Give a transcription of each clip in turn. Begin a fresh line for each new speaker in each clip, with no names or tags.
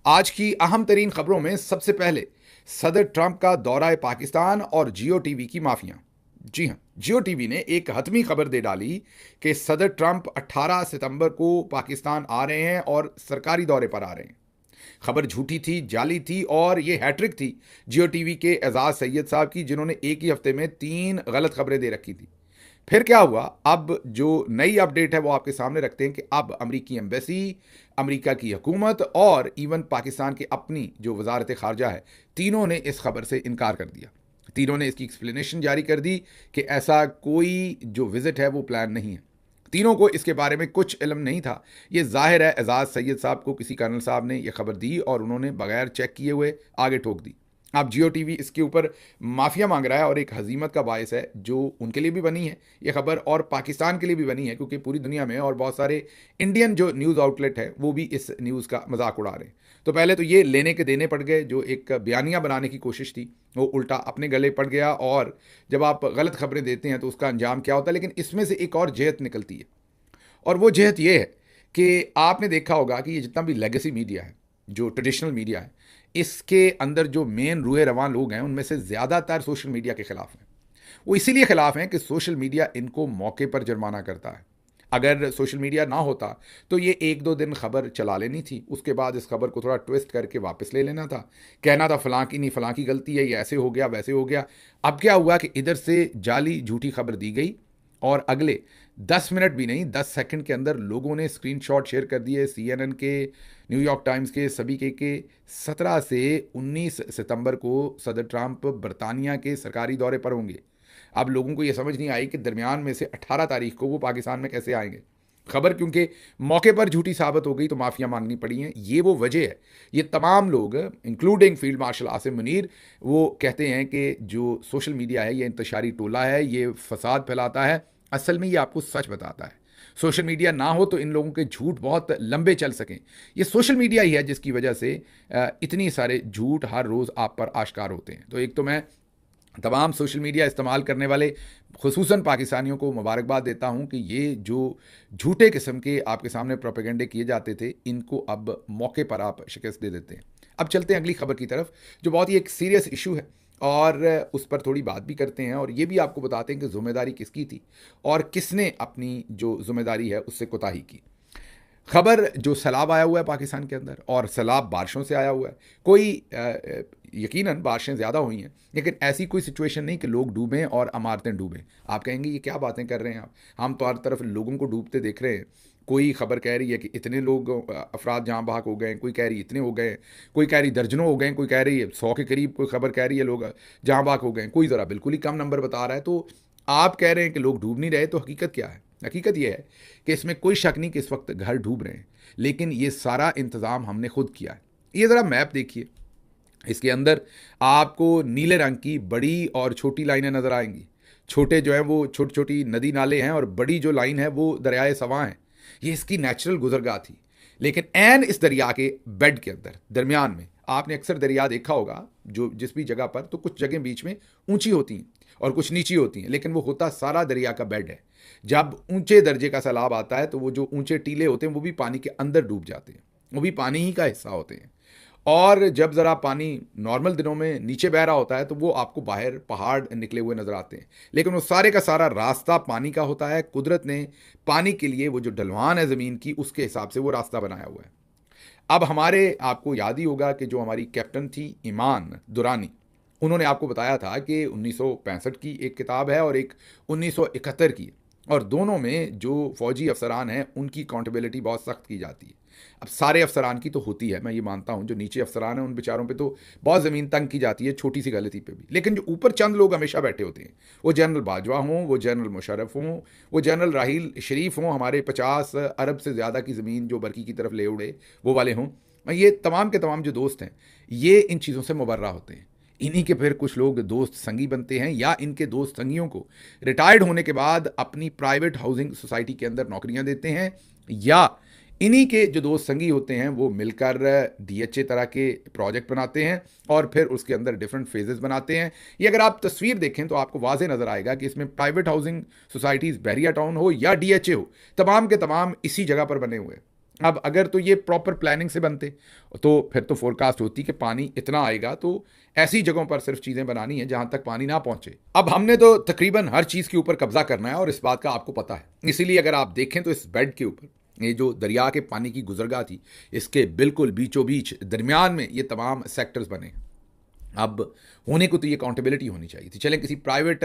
आज की अहम तरीन खबरों में सबसे पहले सदर ट्रंप का दौरा पाकिस्तान और जियो टीवी की माफिया। जी हां, जियो टीवी ने एक हतमी खबर दे डाली कि सदर ट्रंप 18 सितंबर को पाकिस्तान आ रहे हैं और सरकारी दौरे पर आ रहे हैं। खबर झूठी थी, जाली थी और ये हैट्रिक थी जियो टीवी के एजाज सैयद साहब की, जिन्होंने एक ही हफ्ते में 3 गलत खबरें दे रखी थी। फिर क्या हुआ? अब जो नई अपडेट है वो आपके सामने रखते हैं कि अब अमरीकी एम्बेसी, अमरीका की हुकूमत और इवन पाकिस्तान की अपनी जो वजारत खारजा है, तीनों ने इस खबर से इनकार कर दिया। तीनों ने इसकी एक्सप्लेनेशन जारी कर दी कि ऐसा कोई जो विजिट है वो प्लान नहीं है। तीनों को इसके बारे में कुछ इल्म नहीं था। ये जाहिर है एजाज सैयद साहब को किसी कर्नल साहब ने यह खबर दी और उन्होंने बगैर चेक किए हुए आगे ठोक दी। अब जियो टीवी इसके ऊपर माफिया मांग रहा है और एक हजीमत का बायस है जो उनके लिए भी बनी है ये खबर और पाकिस्तान के लिए भी बनी है, क्योंकि पूरी दुनिया में और बहुत सारे इंडियन जो न्यूज़ आउटलेट है वो भी इस न्यूज़ का मजाक उड़ा रहे हैं। तो पहले तो ये लेने के देने पड़ गए, जो एक बयानिया बनाने की कोशिश थी वो उल्टा अपने गले पड़ गया। और जब आप गलत खबरें देते हैं तो उसका अंजाम क्या होता है। लेकिन इसमें से एक और जहत निकलती है और वो जहत ये है कि आपने देखा होगा कि ये जितना भी लेगेसी मीडिया है, जो ट्रेडिशनल मीडिया है, इसके अंदर जो मेन रूए रवान लोग हैं उनमें से ज़्यादातर सोशल मीडिया के ख़िलाफ़ हैं। वो इसीलिए ख़िलाफ़ हैं कि सोशल मीडिया इनको मौके पर जुर्माना करता है। अगर सोशल मीडिया ना होता तो ये एक दो दिन खबर चला लेनी थी, उसके बाद इस खबर को थोड़ा ट्विस्ट करके वापस ले लेना था, कहना था फलां की नहीं फलां की गलती है, ये ऐसे हो गया वैसे हो गया। अब क्या हुआ कि इधर से जाली झूठी खबर दी गई और अगले 10 मिनट भी नहीं 10 सेकंड के अंदर लोगों ने स्क्रीनशॉट शेयर कर दिए CNN के, न्यूयॉर्क टाइम्स के, सभी के 17 से 19 सितंबर को सदर ट्रंप बरतानिया के सरकारी दौरे पर होंगे। अब लोगों को यह समझ नहीं आई कि दरमियान में से 18 तारीख को वो पाकिस्तान में कैसे आएंगे। खबर क्योंकि मौके पर झूठी साबित हो गई तो माफिया मांगनी पड़ी हैं, ये वो वजह है। ये तमाम लोग including field marshal Asim Munir वो कहते हैं कि जो सोशल मीडिया है ये इंतशारी टोला है, ये फसाद फैलाता है। असल में ये आपको सच बताता है। सोशल मीडिया ना हो तो इन लोगों के झूठ बहुत लंबे चल सकें। ये सोशल मीडिया ही है जिसकी वजह से इतनी सारे झूठ हर रोज़ आप पर आश्कार होते हैं। तो एक तो मैं तमाम सोशल मीडिया इस्तेमाल करने वाले खुसूसन पाकिस्तानियों को मुबारकबाद देता हूं कि ये जो झूठे किस्म के आपके सामने प्रोपेगेंडे किए जाते थे इनको अब मौके पर आप शिकस्त दे देते हैं। अब चलते हैं अगली खबर की तरफ, जो बहुत ही एक सीरियस इशू है और उस पर थोड़ी बात भी करते हैं और ये भी आपको बताते हैं कि जिम्मेदारी किसकी थी और किसने अपनी जो जिम्मेदारी है उससे कोताही की। खबर जो सैलाब आया हुआ है पाकिस्तान के अंदर और सैलाब बारिशों से आया हुआ है। कोई यकीनन बारिशें ज़्यादा हुई हैं लेकिन ऐसी कोई सिचुएशन नहीं कि लोग डूबें और इमारतें डूबें। आप कहेंगे ये क्या बातें कर रहे हैं आप, हम तो हर तरफ लोगों को डूबते देख रहे हैं। कोई खबर कह रही है कि इतने लोग अफराद जहाँ बहक हो गए, कोई कह रही है इतने हो गए, कोई कह रही दर्जनों हो गए, कोई कह रही है 100 के करीब, कोई खबर कह रही है लोग जहाँ बहक हो गए, कोई ज़रा बिल्कुल ही कम नंबर बता रहा है। तो आप कह रहे हैं कि लोग डूब नहीं रहे, तो हकीकत क्या है? हकीकत यह है कि इसमें कोई शक नहीं कि इस वक्त घर डूब रहे हैं, लेकिन ये सारा इंतज़ाम हमने खुद किया है। ये ज़रा मैप देखिए, इसके अंदर आपको नीले रंग की बड़ी और छोटी लाइनें नज़र आएंगी। छोटे जो हैं वो छोटी छोटी नदी नाले हैं और बड़ी जो लाइन है वो दरियाए सवां है। ये इसकी नेचुरल गुजरगाह थी। लेकिन एन इस दरिया के बेड के अंदर दरमियान में आपने अक्सर दरिया देखा होगा, जो जिस भी जगह पर, तो कुछ जगह बीच में ऊंची होती हैं और कुछ नीची होती हैं, लेकिन वो होता सारा दरिया का बेड है। जब ऊंचे दर्जे का सैलाब आता है तो वो जो ऊंचे टीले होते हैं वो भी पानी के अंदर डूब जाते हैं, वो भी पानी ही का हिस्सा होते हैं। और जब ज़रा पानी नॉर्मल दिनों में नीचे बह रहा होता है तो वो आपको बाहर पहाड़ निकले हुए नज़र आते हैं, लेकिन वो सारे का सारा रास्ता पानी का होता है। कुदरत ने पानी के लिए वो जो ढलवान है ज़मीन की उसके हिसाब से वो रास्ता बनाया हुआ है। अब हमारे आपको याद ही होगा कि जो हमारी कैप्टन थी ईमान दुरानी, उन्होंने आपको बताया था कि 1965 की एक किताब है और एक 1971 की, और दोनों में जो फौजी अफसरान हैं उनकी अकाउंटेबिलिटी बहुत सख्त की जाती है। अब सारे अफसरान की तो होती है, मैं ये मानता हूँ, जो नीचे अफसरान हैं उन बेचारों पे तो बहुत ज़मीन तंग की जाती है छोटी सी गलती पे भी, लेकिन जो ऊपर चंद लोग हमेशा बैठे होते हैं, वो जनरल बाजवा हों, वो जनरल मुशर्रफ हों, वो जनरल राहील शरीफ हों, हमारे 50 अरब से ज़्यादा की ज़मीन जो बरकी की तरफ ले उड़े वो वाले हों, ये तमाम के तमाम जो दोस्त हैं ये इन चीज़ों से मुबर्रा होते हैं। इन्हीं के फिर कुछ लोग दोस्त संगी बनते हैं या इनके दोस्त संगियों को रिटायर्ड होने के बाद अपनी प्राइवेट हाउसिंग सोसाइटी के अंदर नौकरियां देते हैं, या इन्हीं के जो दोस्त संगी होते हैं वो मिलकर DHA तरह के प्रोजेक्ट बनाते हैं और फिर उसके अंदर डिफरेंट फेजेस बनाते हैं। ये अगर आप तस्वीर देखें तो आपको वाज़े नज़र आएगा कि इसमें प्राइवेट हाउसिंग सोसाइटीज़ बहरिया टाउन हो या DHA हो, तमाम के तमाम इसी जगह पर बने हुए हैं। अब अगर तो ये प्रॉपर प्लानिंग से बनते तो फिर तो फोरकास्ट होती कि पानी इतना आएगा, तो ऐसी जगहों पर सिर्फ चीज़ें बनानी है जहां तक पानी ना पहुंचे। अब हमने तो तकरीबन हर चीज़ के ऊपर कब्जा करना है और इस बात का आपको पता है। इसीलिए अगर आप देखें तो इस बेड के ऊपर ये जो दरिया के पानी की गुजरगाह थी, इसके बिल्कुल बीचों बीच दरमियान में ये तमाम सेक्टर्स बने हैं। अब होने को तो ये अकाउंटेबिलिटी होनी चाहिए थी। चलें किसी प्राइवेट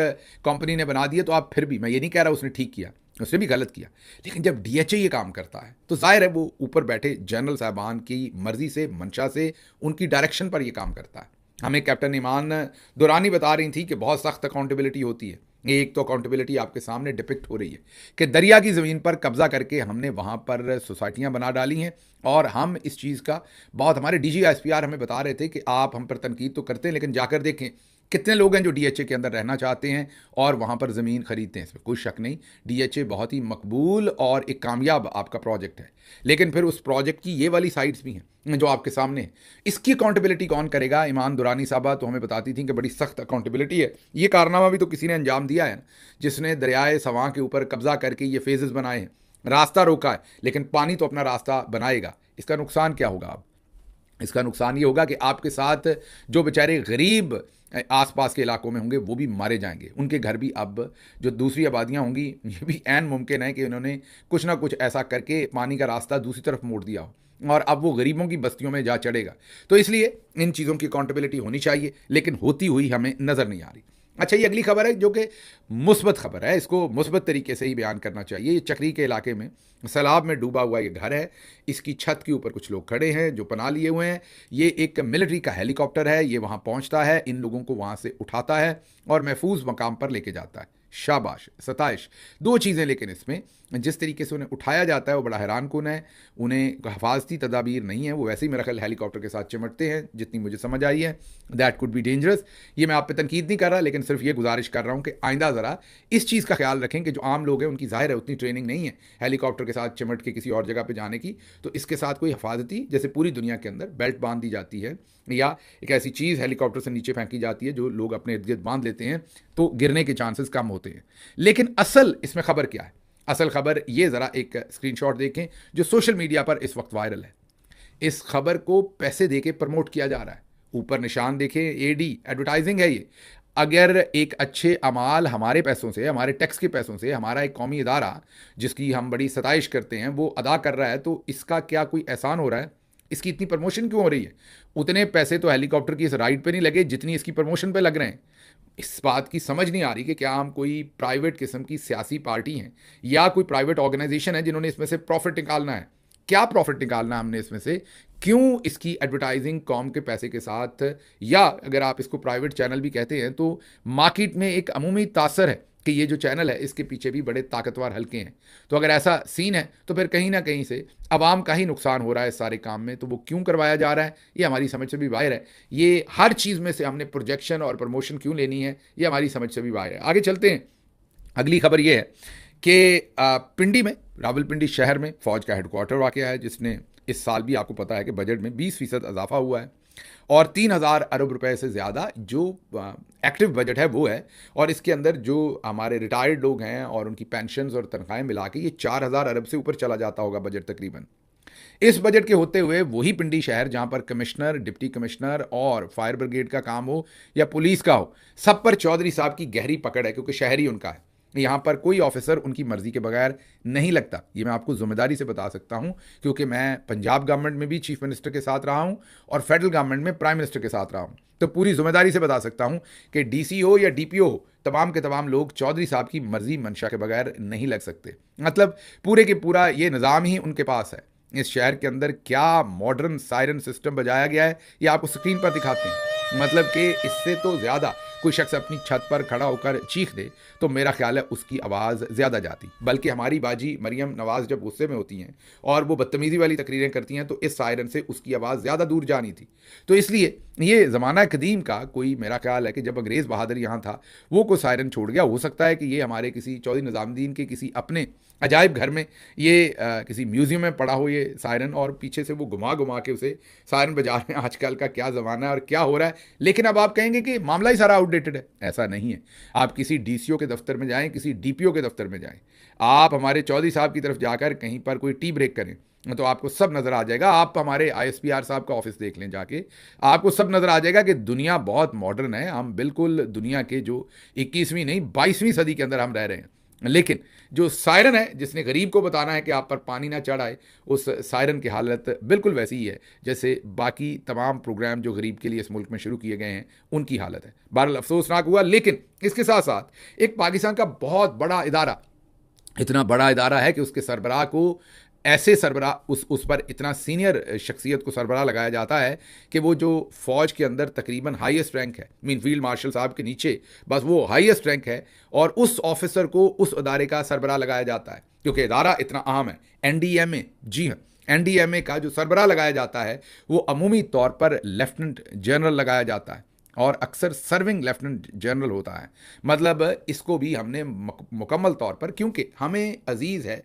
कंपनी ने बना दिया तो आप फिर भी, मैं ये नहीं कह रहा उसने ठीक किया, उसने भी गलत किया, लेकिन जब डीएचए ये काम करता है तो जाहिर है वो ऊपर बैठे जनरल साहबान की मर्जी से, मंशा से, उनकी डायरेक्शन पर ये काम करता है। हमें कैप्टन ईमान दुरानी बता रही थी कि बहुत सख्त अकाउंटेबिलिटी होती है। एक तो अकाउंटेबिलिटी आपके सामने डिपिक्ट हो रही है कि दरिया की ज़मीन पर कब्जा करके हमने वहाँ पर सोसाइटियाँ बना डाली हैं, और हम इस चीज़ का बहुत, हमारे डीजीएसपीआर हमें बता रहे थे कि आप हम पर तनकीद तो करते हैं लेकिन जाकर देखें कितने लोग हैं जो डीएचए के अंदर रहना चाहते हैं और वहाँ पर ज़मीन खरीदते हैं। इसमें कोई शक नहीं, डीएचए बहुत ही मकबूल और एक कामयाब आपका प्रोजेक्ट है, लेकिन फिर उस प्रोजेक्ट की ये वाली साइड्स भी हैं जो आपके सामने है। इसकी अकाउंटेबिलिटी कौन करेगा? ईमान दुरानी साहबा तो हमें बताती थी कि बड़ी सख्त अकाउंटेबिलिटी है। ये कारनामा भी तो किसी ने अंजाम दिया है, जिसने दरियाए सवां के ऊपर कब्जा करके ये फेजेस बनाए हैं, रास्ता रोका है, लेकिन पानी तो अपना रास्ता बनाएगा। इसका नुकसान क्या होगा? अब इसका नुकसान ये होगा कि आपके साथ जो बेचारे गरीब आसपास के इलाकों में होंगे वो भी मारे जाएंगे, उनके घर भी, अब जो दूसरी आबादियां होंगी, ये भी ऐन मुमकिन है कि उन्होंने कुछ ना कुछ ऐसा करके पानी का रास्ता दूसरी तरफ मोड़ दिया हो और अब वो गरीबों की बस्तियों में जा चढ़ेगा। तो इसलिए इन चीज़ों की अकाउंटेबिलिटी होनी चाहिए, लेकिन होती हुई हमें नज़र नहीं आ रही। अच्छा, ये अगली खबर है जो कि मुस्बत खबर है, इसको मुस्बत तरीके से ही बयान करना चाहिए। ये चक्री के इलाके में सैलाब में डूबा हुआ ये घर है, इसकी छत के ऊपर कुछ लोग खड़े हैं जो पनाह लिए हुए हैं। ये एक मिलिट्री का हेलीकॉप्टर है, ये वहाँ पहुँचता है, इन लोगों को वहाँ से उठाता है और महफूज मकाम पर लेके जाता है। शाबाश, सताइश, दो चीज़ें, लेकिन इसमें जिस तरीके से उन्हें उठाया जाता है वो बड़ा हैरान कुन है। उन्हें हिफाजती तदाबीर नहीं है, वो वैसे ही मेरा ख्याल हेलीकॉप्टर के साथ चिमटते हैं, जितनी मुझे समझ आई है। That could be dangerous. ये मैं आप पे तनकीद नहीं कर रहा, लेकिन सिर्फ ये गुजारिश कर रहा हूँ कि आइंदा ज़रा इस चीज़ का ख्याल रखें कि जो आम लोग हैं उनकी ज़ाहिर है उतनी ट्रेनिंग नहीं है हेलीकॉप्टर के साथ चिमट के किसी और जगह पर जाने की, तो इसके साथ कोई हिफाजती, जैसे पूरी दुनिया के अंदर बेल्ट बांध दी जाती है या एक ऐसी चीज़ हेलीकॉप्टर से नीचे फेंकी जाती है जो लोग अपने इर्द गिर्द बांध लेते हैं, तो गिरने के चांसेस कम होते हैं। लेकिन असल इसमें खबर क्या है? असल खबर ये, ज़रा एक स्क्रीनशॉट देखें जो सोशल मीडिया पर इस वक्त वायरल है। इस खबर को पैसे देके प्रमोट किया जा रहा है, ऊपर निशान देखें, एडी, एडवर्टाइजिंग है ये। अगर एक अच्छे अमाल हमारे पैसों से, हमारे टैक्स के पैसों से, हमारा एक कौमी इदारा जिसकी हम बड़ी सताइश करते हैं वो अदा कर रहा है, तो इसका क्या कोई एहसान हो रहा है? इसकी इतनी प्रमोशन क्यों हो रही है? उतने पैसे तो हेलीकॉप्टर की इस राइड पे नहीं लगे जितनी इसकी प्रमोशन पे लग रहे हैं। इस बात की समझ नहीं आ रही कि क्या हम कोई प्राइवेट किस्म की सियासी पार्टी हैं या कोई प्राइवेट ऑर्गेनाइजेशन है जिन्होंने इसमें से प्रॉफिट निकालना है। क्या प्रॉफिट निकालना है हमने इसमें से? क्यों इसकी एडवर्टाइजिंग कौम के पैसे के साथ, या अगर आप इसको प्राइवेट चैनल भी कहते हैं तो मार्केट में एक अमूमी तासर है कि ये जो चैनल है इसके पीछे भी बड़े ताकतवर हल्के हैं। तो अगर ऐसा सीन है तो फिर कहीं ना कहीं से आवाम का ही नुकसान हो रहा है इस सारे काम में, तो वो क्यों करवाया जा रहा है ये हमारी समझ से भी बाहर है। ये हर चीज़ में से हमने प्रोजेक्शन और प्रमोशन क्यों लेनी है ये हमारी समझ से भी बाहर है। आगे चलते हैं। अगली खबर ये है कि पिंडी में, रावलपिंडी शहर में फ़ौज का हेडक्वार्टर वाक़या है, जिसने इस साल भी आपको पता है कि बजट में 20% इजाफा हुआ है और 3,000 अरब रुपए से ज़्यादा जो एक्टिव बजट है वो है, और इसके अंदर जो हमारे रिटायर्ड लोग हैं और उनकी पेंशन्स और तनख्वाहें मिला के ये 4,000 अरब से ऊपर चला जाता होगा बजट तकरीबन। इस बजट के होते हुए वही पिंडी शहर जहां पर कमिश्नर, डिप्टी कमिश्नर और फायर ब्रिगेड का काम हो या पुलिस का हो, सब पर चौधरी साहब की गहरी पकड़ है, क्योंकि शहर ही उनका है। यहाँ पर कोई ऑफिसर उनकी मर्जी के बगैर नहीं लगता। ये मैं आपको जिम्मेदारी से बता सकता हूँ, क्योंकि मैं पंजाब गवर्नमेंट में भी चीफ मिनिस्टर के साथ रहा हूँ और फेडरल गवर्नमेंट में प्राइम मिनिस्टर के साथ रहा हूँ। तो पूरी जिम्मेदारी से बता सकता हूँ कि डीसी हो या डीपीओ हो, तमाम के तमाम लोग चौधरी साहब की मर्जी मंशा के बगैर नहीं लग सकते। मतलब पूरे के पूरा ये निज़ाम ही उनके पास है। इस शहर के अंदर क्या मॉडर्न सायरन सिस्टम बजाया गया है ये आपको स्क्रीन पर दिखाते हैं। मतलब कि इससे तो ज़्यादा कोई शख्स अपनी छत पर खड़ा होकर चीख दे तो मेरा ख्याल है उसकी आवाज़ ज़्यादा जाती। बल्कि हमारी बाजी मरियम नवाज़ जब गुस्से में होती हैं और वो बदतमीज़ी वाली तकरीरें करती हैं तो इस सायरन से उसकी आवाज़ ज़्यादा दूर जानी थी। तो इसलिए ये ज़माना कदीम का कोई, मेरा ख्याल है कि जब अंग्रेज़ बहादुर यहाँ था वो कोई सायरन छोड़ गया। हो सकता है कि ये हमारे किसी चौधरी निज़ामुद्दीन के किसी अपने अजायब घर में ये किसी म्यूज़ियम में पड़ा हो ये सायरन, और पीछे से वो घुमा घुमा के उसे सायरन बजा रहे हैं। आजकल का क्या ज़माना है और क्या हो रहा है। लेकिन अब आप कहेंगे कि मामला ही सारा आउटडेटेड है। ऐसा नहीं है। आप किसी डीसीओ के दफ्तर में जाएं, किसी डीपीओ के दफ्तर में जाएं, आप हमारे चौधरी साहब की तरफ जाकर कहीं पर कोई टी ब्रेक करें, तो आपको सब नज़र आ जाएगा। आप हमारे ISPR साहब का ऑफिस देख लें जाके, आपको सब नज़र आ जाएगा कि दुनिया बहुत मॉडर्न है। हम बिल्कुल दुनिया के जो 21वीं नहीं 22वीं सदी के अंदर हम रह रहे हैं। लेकिन जो सायरन है, जिसने गरीब को बताना है कि आप पर पानी ना चढ़ आए, उस सायरन की हालत बिल्कुल वैसी ही है जैसे बाकी तमाम प्रोग्राम जो गरीब के लिए इस मुल्क में शुरू किए गए हैं उनकी हालत है। बहरहाल अफसोसनाक हुआ, लेकिन इसके साथ साथ एक पाकिस्तान का बहुत बड़ा इदारा, इतना बड़ा इदारा है कि उसके सरबराह को ऐसे सरबराह उस पर इतना सीनियर शख्सियत को सरबराह लगाया जाता है कि वो जो फ़ौज के अंदर तकरीबन हाईएस्ट रैंक है, मीन फील्ड मार्शल साहब के नीचे बस वो हाईएस्ट रैंक है, और उस ऑफिसर को उस अदारे का सरबराह लगाया जाता है क्योंकि इदारा इतना अहम है। NDMA, जी हाँ, NDMA का जो सरबराह लगाया जाता है वो अमूमी तौर पर लेफ्टिनेंट जनरल लगाया जाता है और अक्सर सर्विंग लेफ्टिनेंट जनरल होता है। मतलब इसको भी हमने मुकम्मल तौर पर, क्योंकि हमें अजीज़ है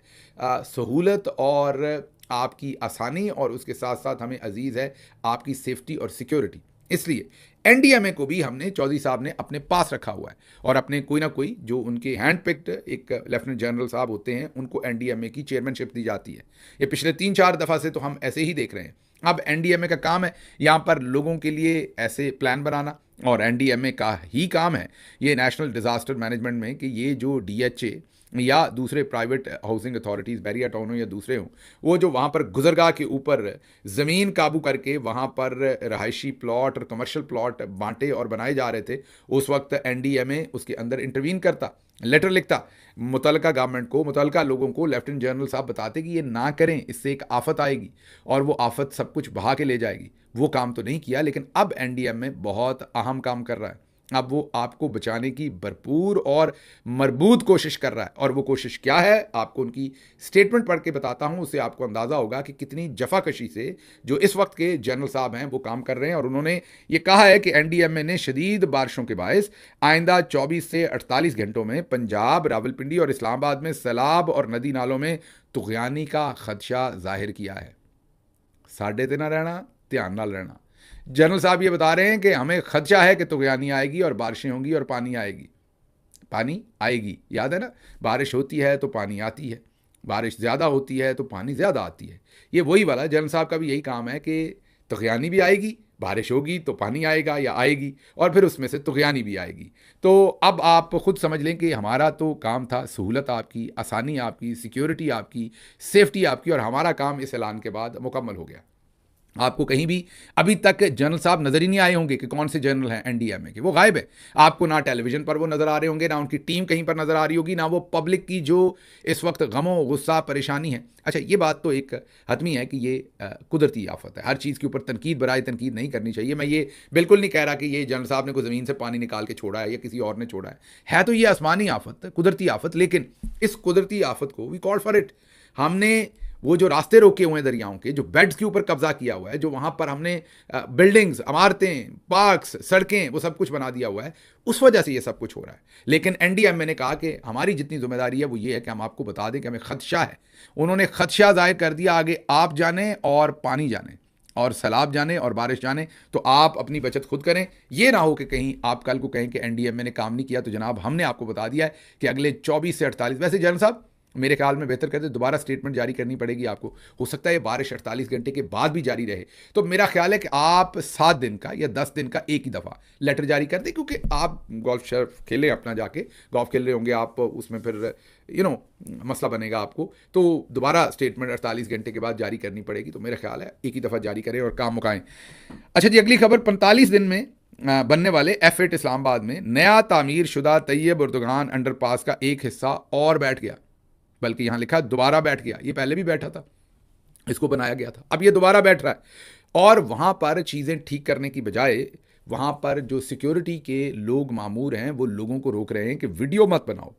सहूलत और आपकी आसानी, और उसके साथ साथ हमें अजीज़ है आपकी सेफ्टी और सिक्योरिटी, इसलिए NDMA को भी हमने चौधरी साहब ने अपने पास रखा हुआ है और अपने कोई ना कोई जो उनके हैंड पिक्ड एक लेफ्टिनेंट जनरल साहब होते हैं उनको NDMA की चेयरमैनशिप दी जाती है। ये पिछले 3-4 दफ़ा से तो हम ऐसे ही देख रहे हैं। अब NDMA का काम है यहाँ पर लोगों के लिए ऐसे प्लान बनाना, और NDMA का ही काम है ये नेशनल डिज़ास्टर मैनेजमेंट में कि ये जो DHA या दूसरे private housing authorities, Bahria town हो या दूसरे हों, वो जो वहाँ पर गुजरगाह के ऊपर ज़मीन काबू करके वहाँ पर रहायशी प्लॉट और कमर्शियल प्लॉट बांटे और बनाए जा रहे थे, उस वक्त NDMA उसके अंदर इंटरवीन करता, लेटर लिखता मुतलका गवर्नमेंट को, मुतलका लोगों को। लेफ्टिनेंट जनरल साहब बताते कि ये ना करें, इससे एक आफत आएगी और वो आफत सब कुछ बहा के ले जाएगी। वो काम तो नहीं किया, लेकिन अब NDMA बहुत अहम काम कर रहा है। अब वो आपको बचाने की भरपूर और मरबूत कोशिश कर रहा है, और वो कोशिश क्या है आपको उनकी स्टेटमेंट पढ़ के बताता हूं, उससे आपको अंदाज़ा होगा कि कितनी जफाकशी से जो इस वक्त के जनरल साहब हैं वो काम कर रहे हैं। और उन्होंने ये कहा है कि NDMA ने शदीद बारिशों के बायस आइंदा 24 से 48 घंटों में पंजाब, रावलपिंडी और इस्लामाबाद में सैलाब और नदी नालों में तुगयानी का खदशा जाहिर किया है। साढ़े ते ना रहना, ध्यान नाल रहना। जनरल साहब ये बता रहे हैं कि हमें खदशा है कि तुगयानी आएगी और बारिशें होंगी और पानी आएगी। पानी आएगी, याद है ना, बारिश होती है तो पानी आती है, बारिश ज़्यादा होती है तो पानी ज़्यादा आती है। ये वही वाला जनरल साहब का भी यही काम है कि तुगयानी भी आएगी, बारिश होगी तो पानी आएगा या आएगी, और फिर उसमें से तुगयानी भी आएगी। तो अब आप खुद समझ लें कि हमारा तो काम था सहूलत आपकी, आसानी आपकी, सिक्योरिटी आपकी, सेफ्टी आपकी, और हमारा काम इस ऐलान के बाद मुकम्मल हो गया। आपको कहीं भी अभी तक जनरल साहब नज़र ही नहीं आए होंगे कि कौन से जनरल हैं NDMA के, वो गायब है। आपको ना टेलीविज़न पर वो नज़र आ रहे होंगे, ना उनकी टीम कहीं पर नज़र आ रही होगी, ना वो पब्लिक की जो इस वक्त गमो गुस्सा परेशानी है। अच्छा, ये बात तो एक हतमी है कि ये कुदरती आफत है, हर चीज़ के ऊपर तनकीद बराए तनकीद नहीं करनी चाहिए। मैं ये बिल्कुल नहीं कह रहा कि ये जनरल साहब ने कोई ज़मीन से पानी निकाल के छोड़ा है या किसी और ने छोड़ा है तो ये आसमानी आफत, कुदरती आफत। लेकिन इस कुदरती आफत को वी कॉल फॉर इट, हमने वो जो रास्ते रोके हुए हैं दरियाओं के, जो बेड्स के ऊपर कब्जा किया हुआ है, जो वहाँ पर हमने बिल्डिंग्स, इमारतें, पार्क्स, सड़कें, वो सब कुछ बना दिया हुआ है, उस वजह से ये सब कुछ हो रहा है। लेकिन NDMA ने कहा कि हमारी जितनी जिम्मेदारी है वो ये है कि हम आपको बता दें कि हमें खदशा है। उन्होंने खदशा जाहिर कर दिया, आगे आप जाने और पानी जाने और सैलाब जाने और बारिश जाने, तो आप अपनी बचत खुद करें। ये ना हो कि कहीं आप कल को कहें कि NDMA ने काम नहीं किया। तो जनाब, हमने आपको बता दिया है कि अगले 24 से 48, वैसे जनरल साहब मेरे ख्याल में बेहतर कहते दोबारा स्टेटमेंट जारी करनी पड़ेगी आपको। हो सकता है ये बारिश 48 घंटे के बाद भी जारी रहे, तो मेरा ख्याल है कि आप 7 दिन का या 10 दिन का एक ही दफ़ा लेटर जारी कर दें, क्योंकि आप गोल्फ शर्फ खेलें, अपना जाके गोल्फ खेल रहे होंगे आप, उसमें फिर मसला बनेगा आपको, तो दोबारा स्टेटमेंट 48 घंटे के बाद जारी करनी पड़ेगी। तो मेरा ख्याल है एक ही दफ़ा जारी करें और काम मुकाएं। अच्छा जी, अगली खबर, 45 दिन में बनने वाले F8 इस्लामाबाद में नया तामीर शुदा तैयब उर्दुगान अंडरपास का एक हिस्सा और बैठ गया, बल्कि यहां लिखा दोबारा बैठ गया। ये पहले भी बैठा था, इसको बनाया गया था, अब ये दोबारा बैठ रहा है। और वहां पर चीज़ें ठीक करने की बजाय वहां पर जो सिक्योरिटी के लोग मामूर हैं वो लोगों को रोक रहे हैं कि वीडियो मत बनाओ।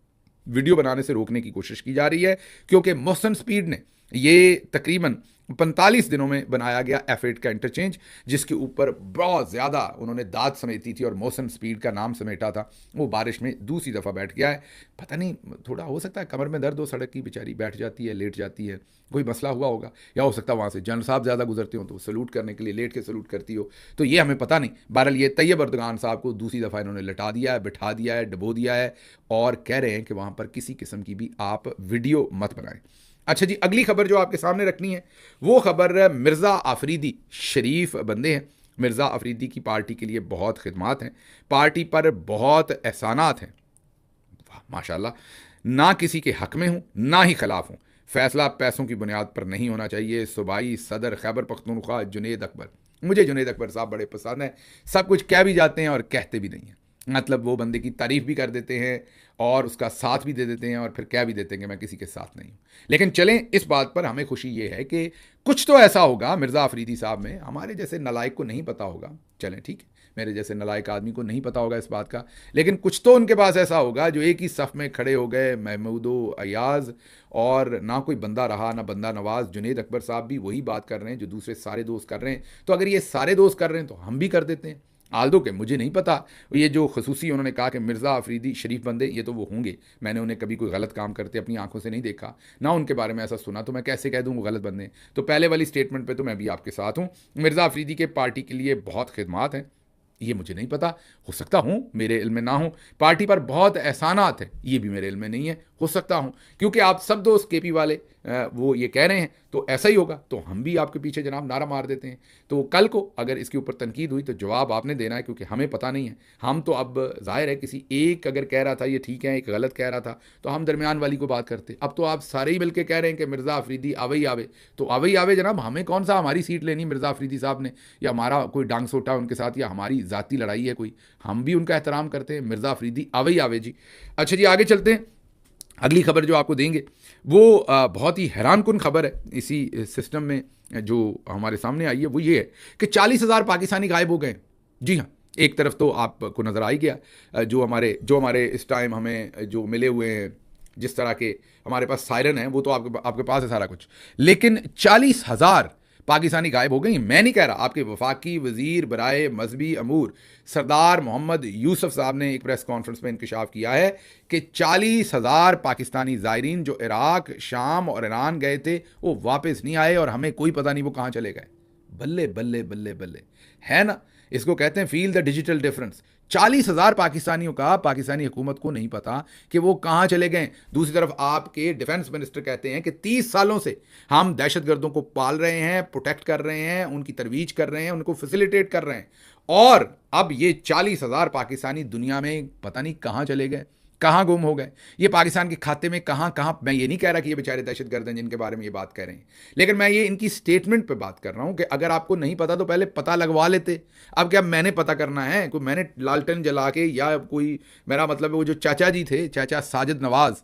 वीडियो बनाने से रोकने की कोशिश की जा रही है, क्योंकि मोहसिन स्पीड ने ये तकरीबन 45 दिनों में बनाया गया F8 का इंटरचेंज, जिसके ऊपर बहुत ज़्यादा उन्होंने दाद समेटी थी और मोहसिन स्पीड का नाम समेटा था, वो बारिश में दूसरी दफ़ा बैठ गया है। पता नहीं, थोड़ा हो सकता है कमर में दर्द हो, सड़क की बेचारी बैठ जाती है, लेट जाती है, कोई मसला हुआ होगा, या हो सकता है वहाँ से जनरल साहब ज़्यादा गुजरते हो तो सैल्यूट करने के लिए लेट के सैल्यूट करती हो, तो ये हमें पता नहीं। बहरहाल ये तैयब उर्दुगान साहब को दूसरी दफ़ा इन्होंने लटा दिया है, बिठा दिया है, डबो दिया है, और कह रहे हैं कि वहाँ पर किसी किस्म की भी आप वीडियो मत बनाएं। अच्छा जी, अगली खबर जो आपके सामने रखनी है वो खबर मिर्ज़ा आफरीदी, शरीफ बंदे हैं। मिर्ज़ा आफरीदी की पार्टी के लिए बहुत खिदमात हैं, पार्टी पर बहुत एहसानात हैं, माशाल्लाह। ना किसी के हक में हूँ ना ही खिलाफ हूँ, फैसला पैसों की बुनियाद पर नहीं होना चाहिए। सूबाई सदर खैबर पख्तूनख्वा जुनेद अकबर। मुझे जुनेद अकबर साहब बड़े पसंद हैं, सब कुछ कह भी जाते हैं और कहते भी नहीं हैं। मतलब वो बंदे की तारीफ भी कर देते हैं और उसका साथ भी दे देते हैं और फिर कह भी देते हैं कि मैं किसी के साथ नहीं हूँ। लेकिन चलें, इस बात पर हमें खुशी ये है कि कुछ तो ऐसा होगा मिर्ज़ा अफरीदी साहब में, हमारे जैसे नलायक को नहीं पता होगा। चलें ठीक है, मेरे जैसे नलायक आदमी को नहीं पता होगा इस बात का, लेकिन कुछ तो उनके पास ऐसा होगा जो एक ही सफ़ में खड़े हो गए, महमूदो अयाज़, और ना कोई बंदा रहा ना बंदा नवाज। जुनेद अकबर साहब भी वही बात कर रहे हैं जो दूसरे सारे दोस्त कर रहे हैं, तो अगर ये सारे दोस्त कर रहे हैं तो हम भी कर देते हैं। आल्दो के मुझे नहीं पता, ये जो खसूसी उन्होंने कहा कि मिर्ज़ा अफरीदी शरीफ बंदे, ये तो वो होंगे, मैंने उन्हें कभी कोई गलत काम करते अपनी आंखों से नहीं देखा, ना उनके बारे में ऐसा सुना, तो मैं कैसे कह दूँ वो गलत बंदे। तो पहले वाली स्टेटमेंट पे तो मैं भी आपके साथ हूँ। मिर्ज़ा अफरीदी के पार्टी के लिए बहुत खिदमात हैं, ये मुझे नहीं पता, हो सकता हूँ मेरे इल्म में ना हो। पार्टी पर बहुत एहसानात हैं, ये भी मेरे इल्म में नहीं है, हो सकता हूँ, क्योंकि आप सब दोस्त केपी वाले वो ये कह रहे हैं तो ऐसा ही होगा, तो हम भी आपके पीछे जनाब नारा मार देते हैं। तो कल को अगर इसके ऊपर तनकीद हुई तो जवाब आपने देना है, क्योंकि हमें पता नहीं है। हम तो अब जाहिर है किसी एक अगर कह रहा था ये ठीक है, एक गलत कह रहा था, तो हम दरमियान वाली को बात करते। अब तो आप सारे ही मिलकर कह रहे हैं कि मिर्ज़ा अफरीदी आवे ही आवे, तो आवे ही आवे जनाब। हमें कौन सा हमारी सीट लेनी मिर्ज़ा अफरीदी साहब ने, या हमारा कोई डांग सोटा उनके साथ, या हमारी ज़ाती लड़ाई है कोई, हम भी उनका एहतराम करते हैं। मिर्ज़ा अफरीदी आवे ही आवे जी। अच्छा जी, आगे चलते हैं। अगली खबर जो आपको देंगे वो बहुत ही हैरान कुन खबर है इसी सिस्टम में जो हमारे सामने आई है, वो ये है कि 40,000 पाकिस्तानी गायब हो गए। जी हाँ, एक तरफ तो आपको नज़र आ ही गया, जो हमारे इस टाइम हमें जो मिले हुए हैं, जिस तरह के हमारे पास सायरन है, वो तो आपके पास है सारा कुछ, लेकिन 40,000 पाकिस्तानी गायब हो गई। मैं नहीं कह रहा, आपके वफाकी वजीर बराए मजहबी अमूर सरदार मोहम्मद यूसुफ साहब ने एक प्रेस कॉन्फ्रेंस में इंकशाफ किया है कि 40,000 पाकिस्तानी ज़ायरीन जो इराक, शाम और ईरान गए थे वो वापस नहीं आए और हमें कोई पता नहीं वो कहाँ चले गए। बल्ले बल्ले बल्ले बल्ले, है ना, इसको कहते हैं फील द डिजिटल डिफरेंस। 40,000 पाकिस्तानियों का पाकिस्तानी हुकूमत को नहीं पता कि वो कहाँ चले गए। दूसरी तरफ आपके डिफेंस मिनिस्टर कहते हैं कि 30 सालों से हम दहशतगर्दों को पाल रहे हैं, प्रोटेक्ट कर रहे हैं, उनकी तरवीज कर रहे हैं, उनको फैसिलिटेट कर रहे हैं, और अब ये 40,000 पाकिस्तानी दुनिया में पता नहीं कहाँ चले गए, कहाँ गुम हो गए। ये पाकिस्तान के खाते में कहाँ, मैं ये नहीं कह रहा कि ये बेचारे दहशतगर्द हैं जिनके बारे में ये बात कर रहे हैं, लेकिन मैं ये इनकी स्टेटमेंट पे बात कर रहा हूँ कि अगर आपको नहीं पता तो पहले पता लगवा लेते। अब क्या मैंने पता करना है, कोई मैंने लालटेन जला के, या कोई, मेरा मतलब वो जो चाचा जी थे, चाचा साजिद नवाज़,